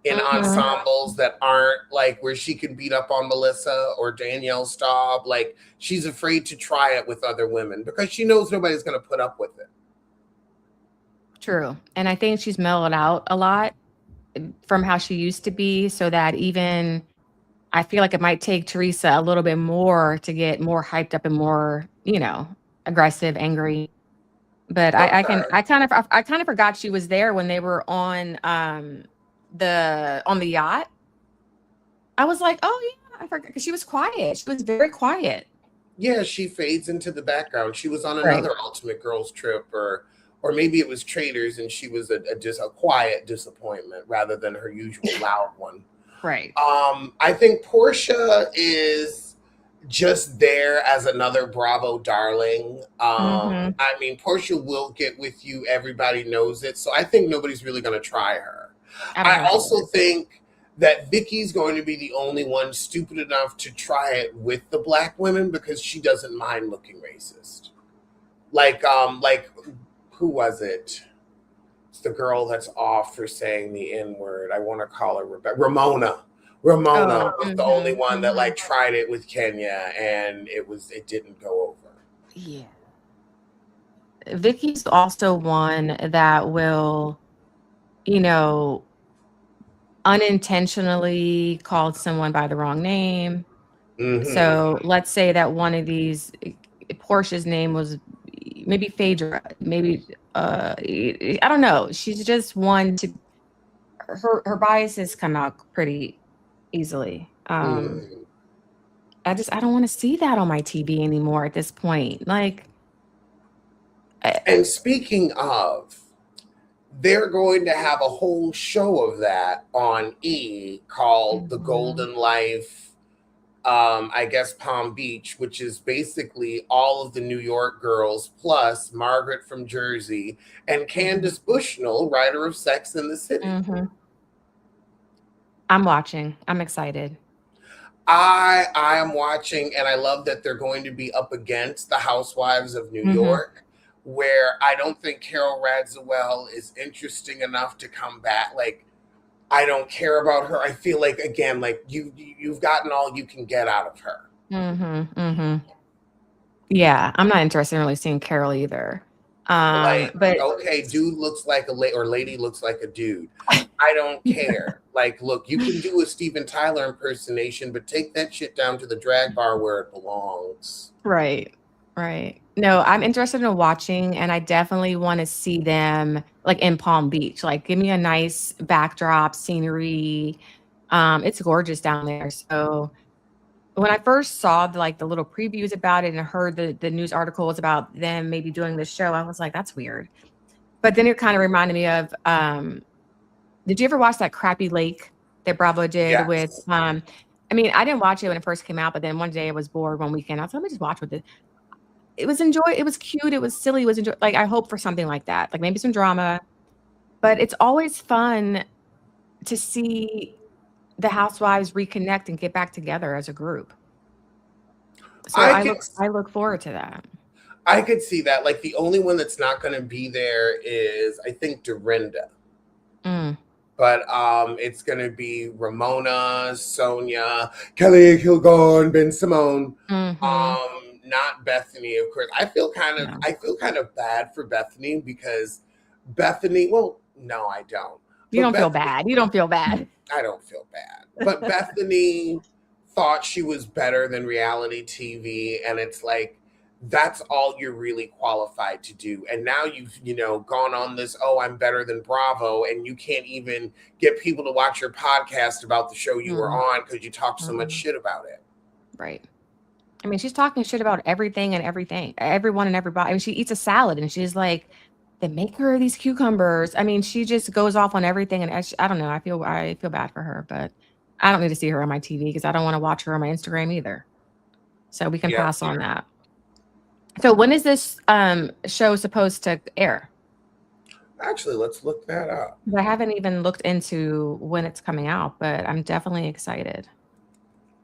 in Hmm. ensembles that aren't like where she can beat up on Melissa or Danielle Staub. Like she's afraid to try it with other women because she knows nobody's going to put up with it. True. And I think she's mellowed out a lot from how she used to be, so that even I feel like it might take Teresa a little bit more to get more hyped up and more, aggressive, angry. But Okay. I kind of forgot she was there when they were on the yacht. I was like, oh yeah, I forgot because she was quiet. She was very quiet. Yeah, she fades into the background. She was on Right. another Ultimate Girls Trip, or maybe it was Traders, and she was just a quiet disappointment rather than her usual loud one. Right. I think Portia is just there as another Bravo darling. Hmm. I mean, Portia will get with you. Everybody knows it. So I think nobody's really going to try her. I don't I think so also either. think that Vicky's going to be the only one stupid enough to try it with the black women because she doesn't mind looking racist. Like who was it? It's the girl that's off for saying the N word. I want to call her Ramona. Ramona Oh. was the only Hmm. one that Hmm. like tried it with Kenya and it didn't go over. Yeah. Vicky's also one that will, you know, unintentionally called someone by the wrong name. Mm-hmm. So let's say that one of these, Portia's name was maybe Phaedra, maybe I don't know. She's just one to her biases come out pretty easily. Mm-hmm. I don't want to see that on my TV anymore at this point. Like, And speaking of, they're going to have a whole show of that on E called The mhm, Golden Life, I guess Palm Beach, which is basically all of the New York girls plus Margaret from Jersey and mhm, Candace Bushnell, writer of Sex in the City. mhm. I'm watching. I'm excited. I am watching, and I love that they're going to be up against the Housewives of New Mhm. York, where I don't think Carol Radziwill is interesting enough to come back. Like, I don't care about her. I feel like, again, like you've gotten all you can get out of her. Mhm. Mhm. Yeah, I'm not interested in really seeing Carol either. Like, But okay, dude looks like a or lady looks like a dude. I don't care. Like, look, you can do a Steven Tyler impersonation, but take that shit down to the drag bar where it belongs. right. Right. No, I'm interested in watching, and I definitely want to see them like in Palm Beach. Like, give me a nice backdrop, scenery. It's gorgeous down there. So when I first saw the little previews about it and heard the news articles about them maybe doing this show, I was like, that's weird. But then it kind of reminded me of did you ever watch that Crappy Lake that Bravo did with Yes. I mean, I didn't watch it when it first came out, but then one day I was bored one weekend. I was like, let me just watch with it. It was cute, it was silly, it was like I hope for something like that. Like maybe some drama, but it's always fun to see the housewives reconnect and get back together as a group. So I could I look forward to that. I could see that. Like the only one that's not going to be there is I think Dorinda. Mm, But it's going to be Ramona, Sonia, Kelly Kilgore, Ben Simone. mhm. Not Bethany, of course. No. I feel kind of bad for Bethany because Bethany, well, no, I don't. You But don't feel Bethany, bad. You don't feel bad. I don't feel bad. But Bethany thought she was better than reality TV, and it's like that's all you're really qualified to do. And now you've, gone on this, oh, I'm better than Bravo, and you can't even get people to watch your podcast about the show you were Mm, on because you talked so much mm, shit about it. right. I mean, she's talking shit about everything and everything, everyone and everybody. I mean, she eats a salad and she's like, the maker of these cucumbers. I mean, she just goes off on everything. And I don't know. I feel bad for her, but I don't need to see her on my TV because I don't want to watch her on my Instagram either. So we can Yeah. pass on that. So when is this show supposed to air? Actually, let's look that up. 'Cause I haven't even looked into when it's coming out, but I'm definitely excited.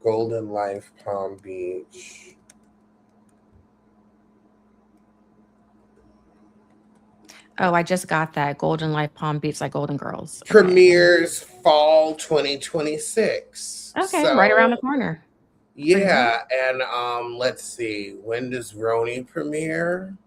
Golden Life Palm Beach. Oh, I just got that Golden Life Palm Beach, like Golden Girls. Okay. Premieres fall 2026. Okay, right around the So corner for you. yeah, and let's see, when does Roni premiere?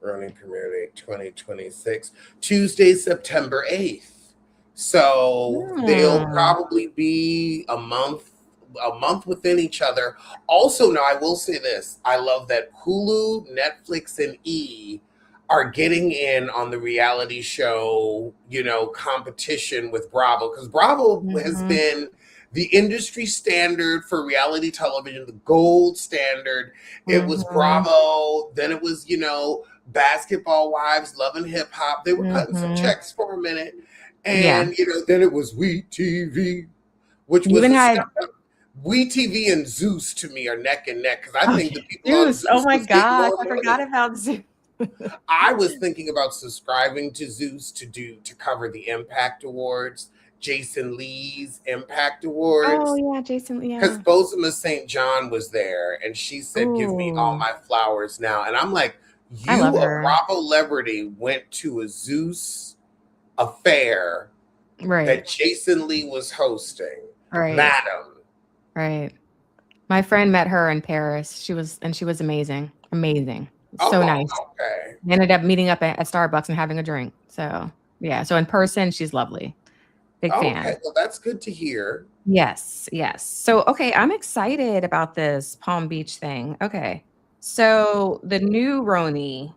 Roni premiere date 2026, Tuesday, September 8th. So they'll Hmm. probably be a month within each other. Also, now I will say this. I love that Hulu, Netflix, and E are getting in on the reality show, competition with Bravo because Bravo has Mhm, been the industry standard for reality television, the gold standard. It was mhm, Bravo, then it was, Basketball Wives, Love and Hip Hop. They were cutting some mhm. checks for a minute. Yeah. And, then it was We TV, which You was even a had step up. We TV and Zeus to me are neck and neck because I oh, think yeah, the people on Zeus. Oh Zeus my was getting gosh, more I forgot money. about Zeus. I was thinking about subscribing to Zeus to cover the Impact Awards, Jason Lee's Impact Oh, Awards, yeah, Jason, because yeah. Bozoma St. John was there, and she said, "Give me all Ooh, my flowers now." And I'm like, I love "You, a her. Bravo celebrity, went to a Zeus affair Right. that Jason Lee was hosting. Right. Madam. Right. My friend met her in Paris. She was amazing. Amazing. So Oh, nice. okay. We ended up meeting up at Starbucks and having a drink. So, yeah. So in person, she's lovely. Big Okay, fan. well, that's good to hear. Yes, yes. So, okay, I'm excited about this Palm Beach thing. Okay. So, the new Roni,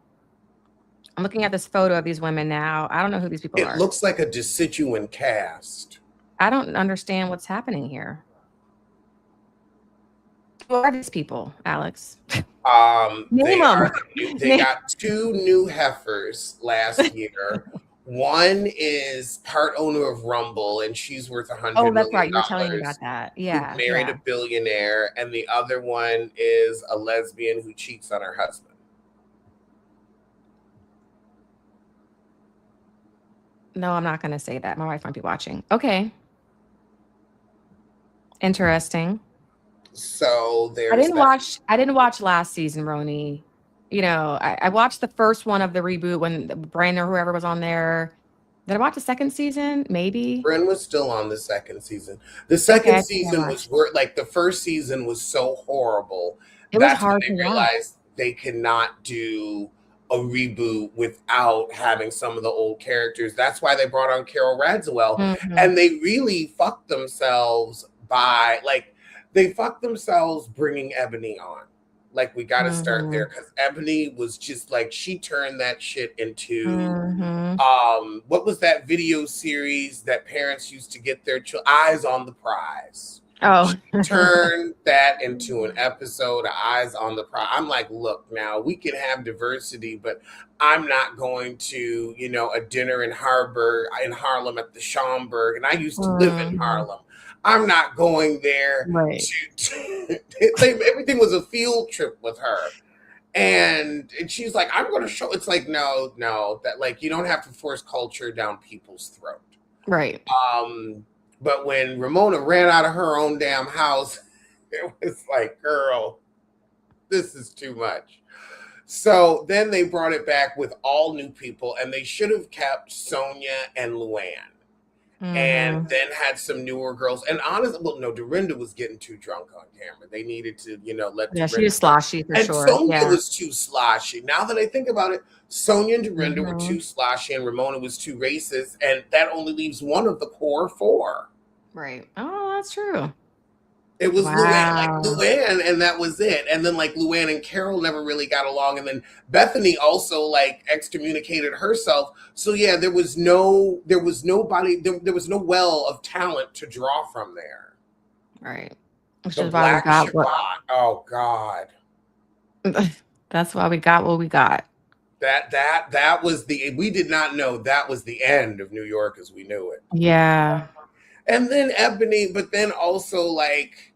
I'm looking at this photo of these women now. I don't know who these people It are. looks like a deciduous cast. I don't understand what's happening here. Who are these people, Alex? Name They them. are they got two new heifers last year. One is part owner of Rumble, and she's worth Oh, $100 that's million, right. You were telling me about that. who Yeah, married a yeah. billionaire, and the other one is a lesbian who cheats on her husband. No, I'm not going to say that. My wife might be watching. Okay. Interesting. So there's that. I didn't watch last season, Roni. You know, I watched the first one of the reboot when Brandon or whoever was on there. Did I watch the second season? Maybe. Bren was still on the second season. The Okay, second I think I season was watched. like the first season was so horrible. It was That's when hard they to watch. realized they cannot do a reboot without having some of the old characters. That's why they brought on Carol Radziwill, Mhm. and they really fucked themselves by like they fucked themselves bringing Ebony on. Like we got to start there Mhm. because Ebony was just like she turned that shit into Mhm. what was that video series that parents used to get their eyes on the prize? Oh. She turned that into an episode of Eyes on the Prize. I'm like, look, now we can have diversity, but I'm not going to, a dinner in Harlem at the Schomburg, and I used to live in Mhm. Harlem. I'm not going there Right. everything was a field trip with her. And she's like, I'm going to show. It's like, no, that like you don't have to force culture down people's throat. Right. Um, but when Ramona ran out of her own damn house, it was like, girl, this is too much. So then they brought it back with all new people, and they should have kept Sonia and Luann and Mhm. then had some newer girls. And honestly, well, no, Dorinda was getting too drunk on camera. They needed to, let Yeah, she Dorinda was go. sloshy for And sure. Sonia Yeah. was too sloshy. Now that I think about it, Sonia and Dorinda were Mhm. too sloshy, and Ramona was too racist, and that only leaves one of the core four. Right. Oh, that's true. It was Wow. Luann, and that was it. And then like Luann and Carol never really got along, and then Bethany also like excommunicated herself. So yeah, there was nobody, there was no well of talent to draw from there. Right. Which The is why we Black got what Shabbat. Oh God, that's why we got what we got. that was the we did not know that was the end of New York as we knew it. Yeah. And then Ebony, but then also like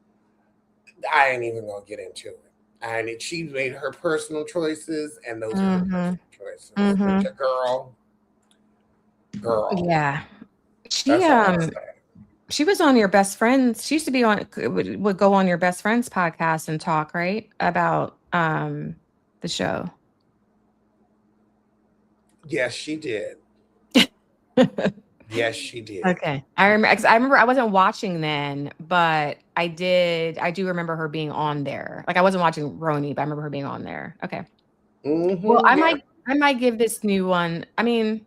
I ain't even gonna get into it. And she made her personal choices, and those are her Mhm. personal choices. But Mhm. your girl, Yeah. She that's all I'll say. she was on your best friends. She used to be on would go on your best friends podcast and talk, right? About the show. Yes, she did. Yes, she did. Okay. I remember I wasn't watching then, but I do remember her being on there. Like I wasn't watching Roni, but I remember her being on there. Okay. Well, Yeah, I might give this new one. I mean,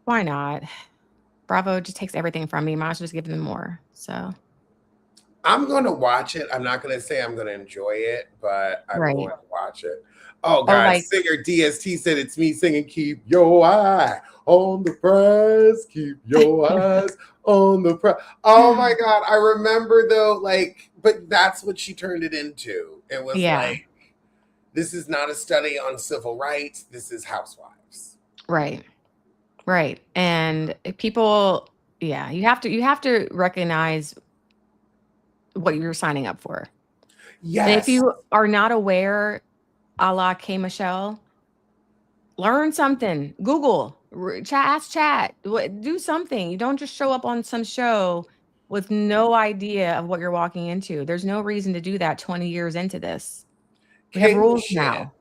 why not? Bravo just takes everything from me. Might as well just give them more. So, I'm gonna watch it. I'm not gonna say I'm gonna enjoy it, but I'm right. going to watch it. Oh Oh, God, like, singer DST said it's me singing "Keep Your Eye on the Prize, Keep Your Eyes on the Prize." Oh my God, I remember though, like, but that's what she turned it into. It was yeah, like, this is not a study on civil rights. This is housewives. right. Right. And people, yeah, you have to recognize what you're signing up for. And if Yes. you are not aware, a la K Michelle, learn something. Google, chat, ask chat, do something. You don't just show up on some show with no idea of what you're walking into. There's no reason to do that 20 years into this. We have K rules Michelle. now.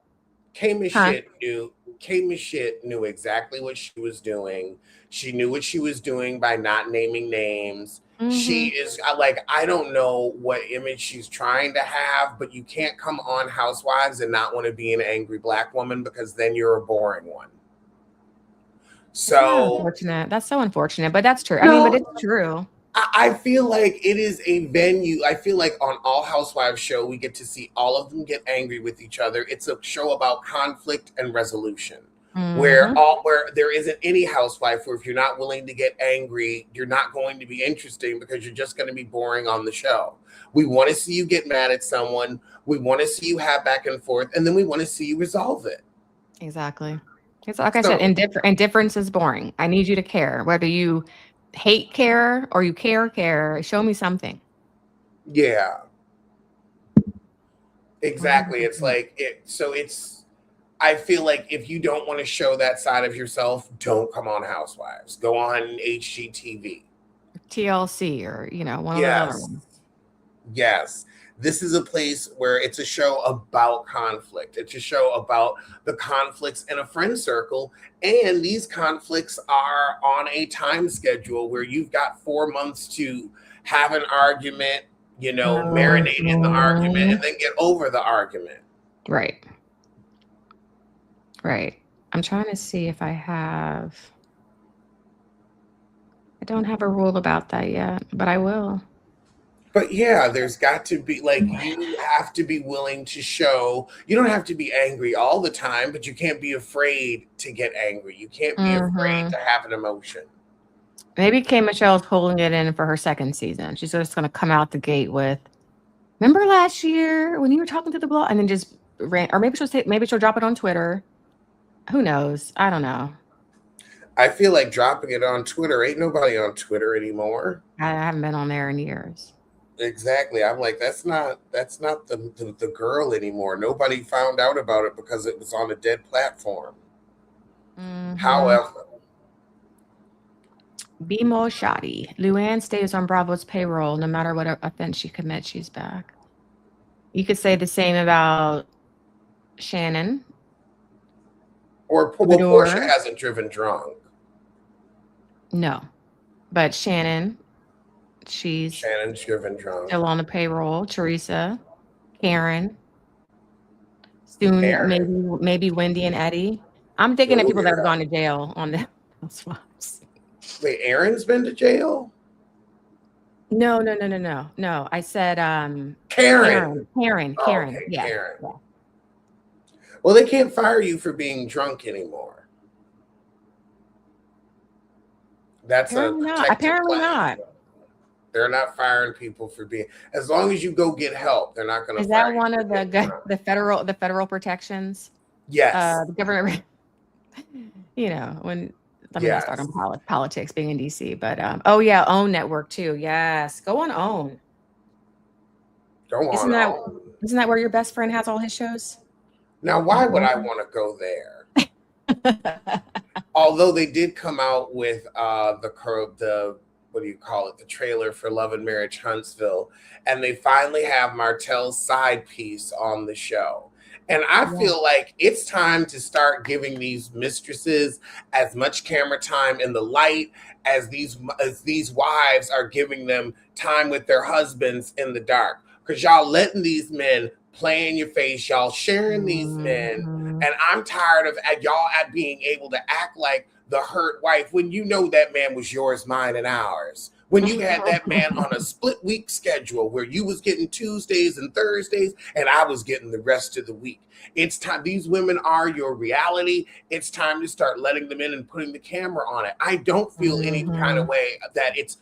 K Huh? Michelle knew. K Mashit knew exactly what she was doing. She knew what she was doing by not naming names. She is like, I don't know what image she's trying to have, but you can't come on Housewives and not want to be an angry Black woman, because then you're a boring one. So unfortunate. That's so unfortunate, but that's true. I mean, no, but it's true. I feel like it is a venue. I feel like on all Housewives show, we get to see all of them get angry with each other. It's a show about conflict and resolution, where there isn't any housewife where if you're not willing to get angry, you're not going to be interesting, because you're just going to be boring on the show. We want to see you get mad at someone. We want to see you have back and forth, and then we want to see you resolve it. Exactly. It's like I said, indifference is boring. I need you to care, whether you hate care or you care. Show me something. Yeah. Exactly. It's like it. So it's, I feel like if you don't want to show that side of yourself, don't come on Housewives. Go on HGTV. TLC, or, one of those other ones. Yes. This is a place where it's a show about conflict. It's a show about the conflicts in a friend circle. And these conflicts are on a time schedule where you've got 4 months to have an argument, marinate in the argument, and then get over the argument. Right. I'm trying to see if I don't have a rule about that yet, but I will. But yeah, there's got to be, like, you have to be willing to show, you don't have to be angry all the time, but you can't be afraid to get angry. You can't be afraid to have an emotion. Maybe K Michelle's holding it in for her second season. She's just going to come out the gate with, remember last year when you were talking to the blog, and then just rant, or maybe she'll drop it on Twitter. Who knows? I don't know. I feel like dropping it on Twitter. Ain't nobody on Twitter anymore. I haven't been on there in years. Exactly. I'm like, that's not the girl anymore. Nobody found out about it because it was on a dead platform. However, Bimo Shadi. Luann stays on Bravo's payroll no matter what offense she commits. She's back. You could say the same about Shannon. Or Portia hasn't driven drunk. No, but Shannon's driven drunk. Still on the payroll. Teresa, Karen, soon maybe Wendy and Eddie. I'm thinking of people that have gone to jail on the Housewives. Wait, Aaron's been to jail? No. I said Karen. Karen. Okay, yeah. Karen. Yeah. Well, they can't fire you for being drunk anymore. That's apparently not. They're not firing people for being, as long as you go get help, they're not going to. Is that one of the federal protections? Yes. The government. When let me not start on politics being in DC, but OWN network too. Yes, go on OWN. Isn't that where your best friend has all his shows? Now, why would I want to go there? Although they did come out with the what do you call it? The trailer for Love and Marriage Huntsville, and they finally have Martell's side piece on the show. And I feel like it's time to start giving these mistresses as much camera time in the light as these wives are giving them time with their husbands in the dark. Because y'all letting these men play in your face, y'all sharing these men, and I'm tired of y'all being able to act like the hurt wife when you know that man was yours, mine, and ours. When you had that man on a split week schedule where you was getting Tuesdays and Thursdays and I was getting the rest of the week. It's time. These women are your reality. It's time to start letting them in and putting the camera on it. I don't feel any kind of way that it's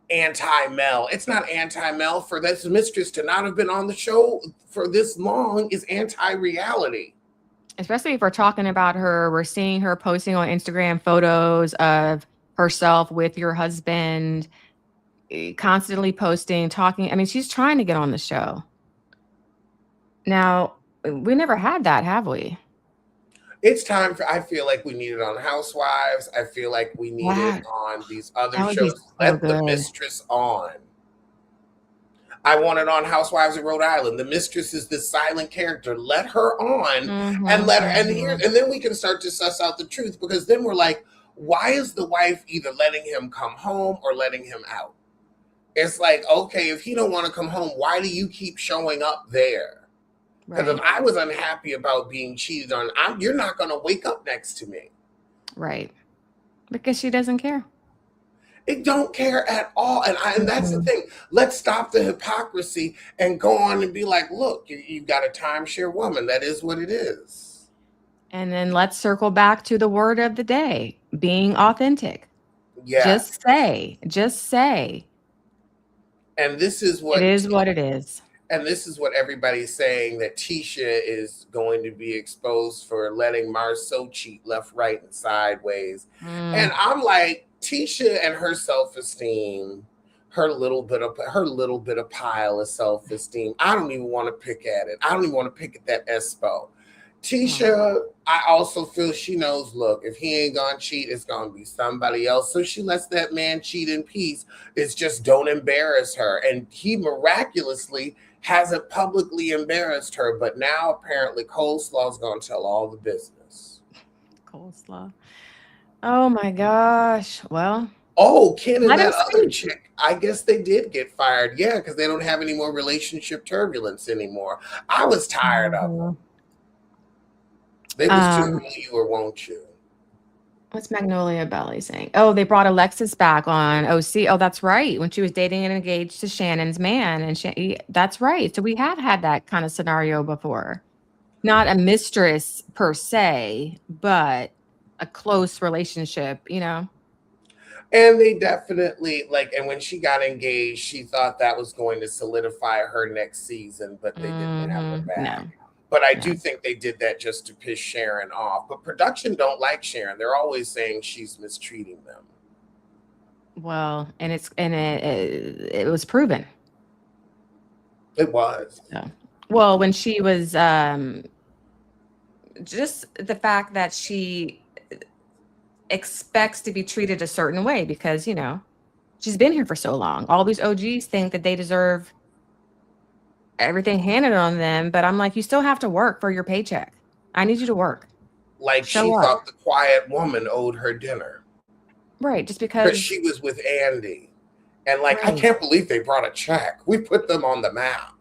anti-Mel. It's not anti-Mel. For this mistress to not have been on the show for this long is anti-reality. Especially if we're talking about her, we're seeing her posting on Instagram photos of herself with your husband, constantly posting, talking. I mean, she's trying to get on the show. Now, we never had that, have we? It's time for, I feel like we need it on Housewives. I feel like we need it on these other shows. Let the mistress on. I want it on Housewives of Rhode Island. The mistress is this silent character. Let her on and let her, and then we can start to suss out the truth, because then we're like, why is the wife either letting him come home or letting him out? It's like, okay, if he don't want to come home, why do you keep showing up there? Because if I was unhappy about being cheated on, you're not going to wake up next to me. Right. Because she doesn't care. It don't care at all. And that's the thing. Let's stop the hypocrisy and go on and be like, look, you've got a timeshare woman. That is what it is. And then let's circle back to the word of the day, being authentic. Yeah. Just say. And this is what it is what it is. And this is what everybody's saying, that Tisha is going to be exposed for letting Marceau cheat left, right, and sideways. And I'm like, Tisha and her self-esteem, her little bit of pile of self-esteem. I don't even want to pick at it. I don't even want to pick at that espo. Tisha, I also feel she knows, look, if he ain't gonna cheat, it's gonna be somebody else. So she lets that man cheat in peace. It's just don't embarrass her. And he miraculously hasn't publicly embarrassed her, but now apparently Coleslaw's gonna tell all the business. Coleslaw. Oh my gosh. Well. Oh, Ken and that other chick, I guess they did get fired. Yeah, because they don't have any more relationship turbulence anymore. I was tired of them. They was too, will you or won't you? What's Magnolia Belly saying? Oh, they brought Alexis back on OC. Oh, that's right. When she was dating and engaged to Shannon's man. And that's right. So we have had that kind of scenario before. Not a mistress per se, but a close relationship, you know? And they definitely, like, and when she got engaged, she thought that was going to solidify her next season, but they didn't have her back. No. But I do think they did that just to piss Sharon off. But production don't like Sharon. They're always saying she's mistreating them. Well, and it was proven. It was. So, well, when she was just the fact that she expects to be treated a certain way because, you know, she's been here for so long. All these OGs think that they deserve everything handed on them, but I'm like, you still have to work for your paycheck. I need you to work. Like she thought the quiet woman owed her dinner. Right, just because she was with Andy. And like, I can't believe they brought a check. We put them on the map.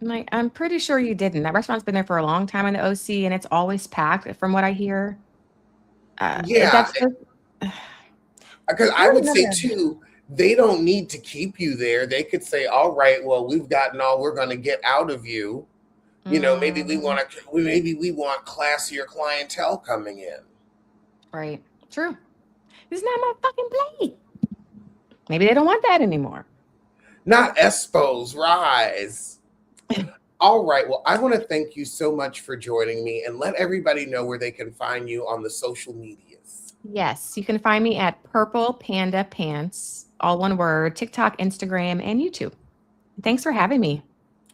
Like, I'm pretty sure you didn't. That restaurant's been there for a long time in the OC, and it's always packed from what I hear. Yeah. Because I would say too, they don't need to keep you there. They could say, all right, well, we've gotten all we're going to get out of you. You know, maybe we want classier clientele coming in. Right. True. It's not my fucking plate. Maybe they don't want that anymore. Not Espos, rise. All right. Well, I want to thank you so much for joining me, and let everybody know where they can find you on the social medias. Yes, you can find me at Purple Panda Pants, all one word, TikTok, Instagram, and YouTube. Thanks for having me.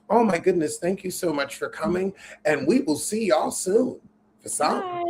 Oh my goodness. Thank you so much for coming, and we will see y'all soon for some. Bye.